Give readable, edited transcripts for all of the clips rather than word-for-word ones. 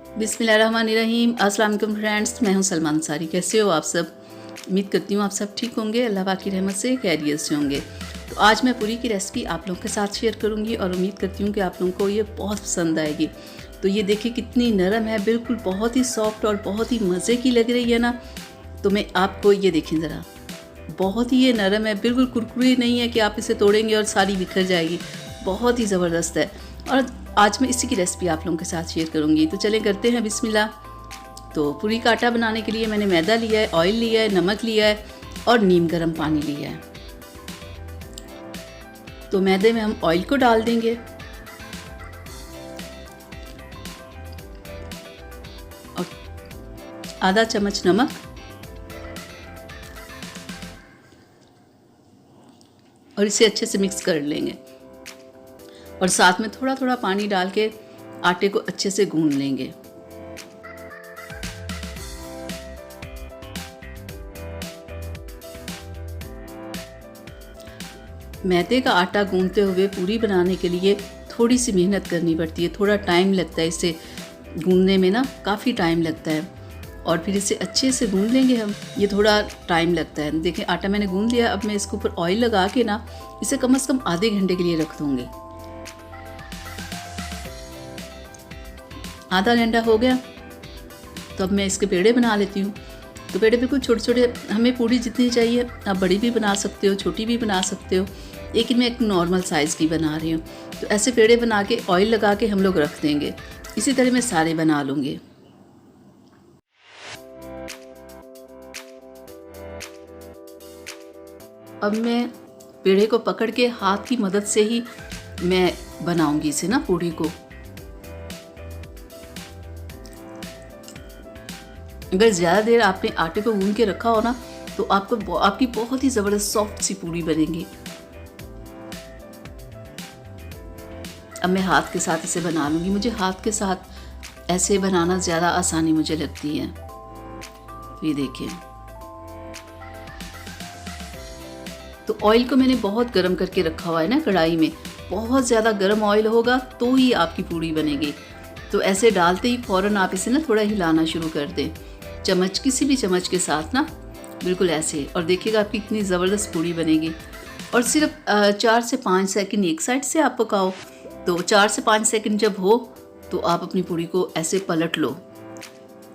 बिस्मिल्लाहिर्रहमानिर्रहीम। अस्सलाम वालेकुम फ्रेंड्स, मैं हूं सलमान अंसारी। कैसे हो आप सब? उम्मीद करती हूँ आप सब ठीक होंगे, अल्लाह पाक की रहमत से खैरियत से होंगे। तो आज मैं पूरी की रेसिपी आप लोगों के साथ शेयर करूँगी और उम्मीद करती हूँ कि आप लोगों को ये बहुत पसंद आएगी। तो ये देखिए कितनी नरम है, बिल्कुल बहुत ही सॉफ्ट और बहुत ही मज़े की लग रही है ना। तो मैं आपको ये देखें ज़रा, बहुत ही ये नरम है, बिल्कुल कुरकुरी नहीं है कि आप इसे तोड़ेंगे और सारी बिखर जाएगी। बहुत ही ज़बरदस्त है और आज मैं इसी की रेसिपी आप लोगों के साथ शेयर करूंगी। तो चलें करते हैं बिस्मिल्लाह। तो पूरी का आटा बनाने के लिए मैंने मैदा लिया है, ऑयल लिया है, नमक लिया है और नीम गर्म पानी लिया है। तो मैदे में हम ऑयल को डाल देंगे और आधा चम्मच नमक और इसे अच्छे से मिक्स कर लेंगे और साथ में थोड़ा थोड़ा पानी डाल के आटे को अच्छे से गूंद लेंगे। मैदे का आटा गूंदते हुए पूरी बनाने के लिए थोड़ी सी मेहनत करनी पड़ती है, थोड़ा टाइम लगता है। इसे गूंदने में ना काफ़ी टाइम लगता है और फिर इसे अच्छे से गूंद लेंगे हम। ये थोड़ा टाइम लगता है। देखिए आटा मैंने गूंद लिया। अब मैं इसके ऊपर ऑयल लगा के ना इसे कम से कम आधे घंटे के लिए रख दूँगी। आधा घंटा हो गया तो अब मैं इसके पेड़े बना लेती हूँ। तो पेड़े बिल्कुल छोटे छोटे, हमें पूरी जितनी चाहिए आप बड़ी भी बना सकते हो, छोटी भी बना सकते हो, लेकिन मैं एक नॉर्मल साइज़ की बना रही हूँ। तो ऐसे पेड़े बना के ऑयल लगा के हम लोग रख देंगे। इसी तरह मैं सारे बना लूँगी। अब मैं पेड़े को पकड़ के हाथ की मदद से ही मैं बनाऊँगी इसे ना, पूरी को। अगर ज़्यादा देर आपने आटे को गूंद के रखा हो ना तो आपकी बहुत ही ज़बरदस्त सॉफ्ट सी पूरी बनेगी। अब मैं हाथ के साथ इसे बना लूँगी। मुझे हाथ के साथ ऐसे बनाना ज़्यादा आसानी मुझे लगती है। तो ये देखिए, तो ऑयल को मैंने बहुत गर्म करके रखा हुआ है ना कढ़ाई में। बहुत ज़्यादा गर्म ऑयल होगा तो ही आपकी पूरी बनेगी। तो ऐसे डालते ही फ़ौरन आप इसे ना थोड़ा हिलाना शुरू कर दें, चम्मच, किसी भी चम्मच के साथ ना, बिल्कुल ऐसे। और देखिएगा आपकी कितनी ज़बरदस्त पूरी बनेगी। और सिर्फ 4 से 5 सेकंड एक साइड से आप पकाओ। तो 4 से 5 सेकंड जब हो तो आप अपनी पूरी को ऐसे पलट लो।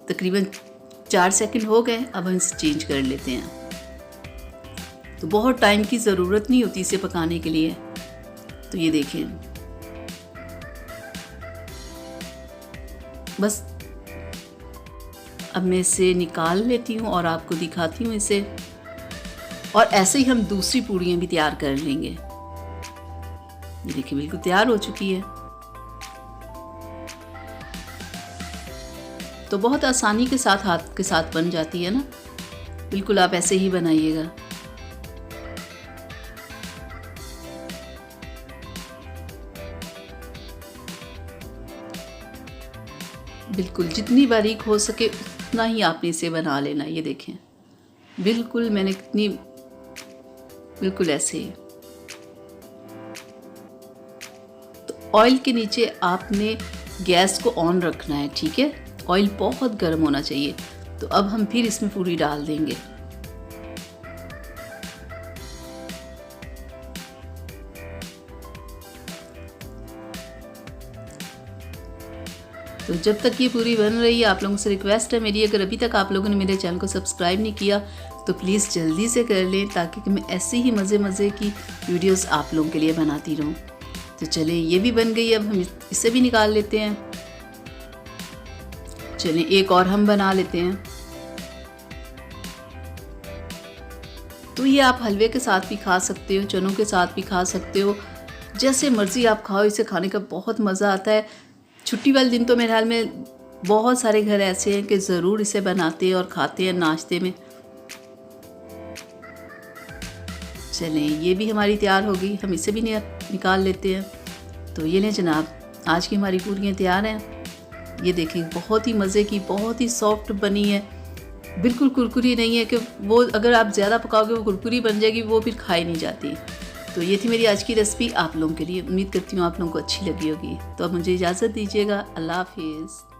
तकरीबन 4 सेकंड हो गए। अब हम इसे चेंज कर लेते हैं। तो बहुत टाइम की ज़रूरत नहीं होती इसे पकाने के लिए। तो ये देखें, बस अब मैं इसे निकाल लेती हूँ और आपको दिखाती हूँ इसे। और ऐसे ही हम दूसरी पूड़ियाँ भी तैयार कर लेंगे। ये देखिए बिल्कुल तैयार हो चुकी है। तो बहुत आसानी के साथ हाथ के साथ बन जाती है ना। बिल्कुल आप ऐसे ही बनाइएगा। बिल्कुल जितनी बारीक हो सके उतना ही आपने इसे बना लेना। ये देखें बिल्कुल मैंने कितनी, बिल्कुल ऐसे ही। तो ऑयल के नीचे आपने गैस को ऑन रखना है, ठीक है। ऑयल बहुत गर्म होना चाहिए। तो अब हम फिर इसमें पूरी डाल देंगे। तो जब तक ये पूरी बन रही है, आप लोगों से रिक्वेस्ट है मेरी, अगर अभी तक आप लोगों ने मेरे चैनल को सब्सक्राइब नहीं किया तो प्लीज़ जल्दी से कर लें, ताकि मैं ऐसी ही मज़े की वीडियोस आप लोगों के लिए बनाती रहूँ। तो चलें, ये भी बन गई। अब हम इसे भी निकाल लेते हैं। चलें एक और हम बना लेते हैं। तो ये आप हलवे के साथ भी खा सकते हो, चनों के साथ भी खा सकते हो, जैसे मर्ज़ी आप खाओ। इसे खाने का बहुत मज़ा आता है। छुट्टी वाले दिन तो मेरे ख्याल में बहुत सारे घर ऐसे हैं कि ज़रूर इसे बनाते हैं और खाते हैं नाश्ते में। चलें ये भी हमारी तैयार हो गई। हम इसे भी निकाल लेते हैं। तो ये लें जनाब, आज की हमारी पूरियाँ तैयार हैं। ये देखें बहुत ही मज़े की, बहुत ही सॉफ्ट बनी है। बिल्कुल कुरकुरी नहीं है कि वो अगर आप ज़्यादा पकाओगे वो कुरकुरी बन जाएगी, वो फिर खाई नहीं जाती। तो ये थी मेरी आज की रेसिपी आप लोगों के लिए। उम्मीद करती हूँ आप लोगों को अच्छी लगी होगी। तो अब मुझे इजाज़त दीजिएगा। अल्लाह हाफिज़।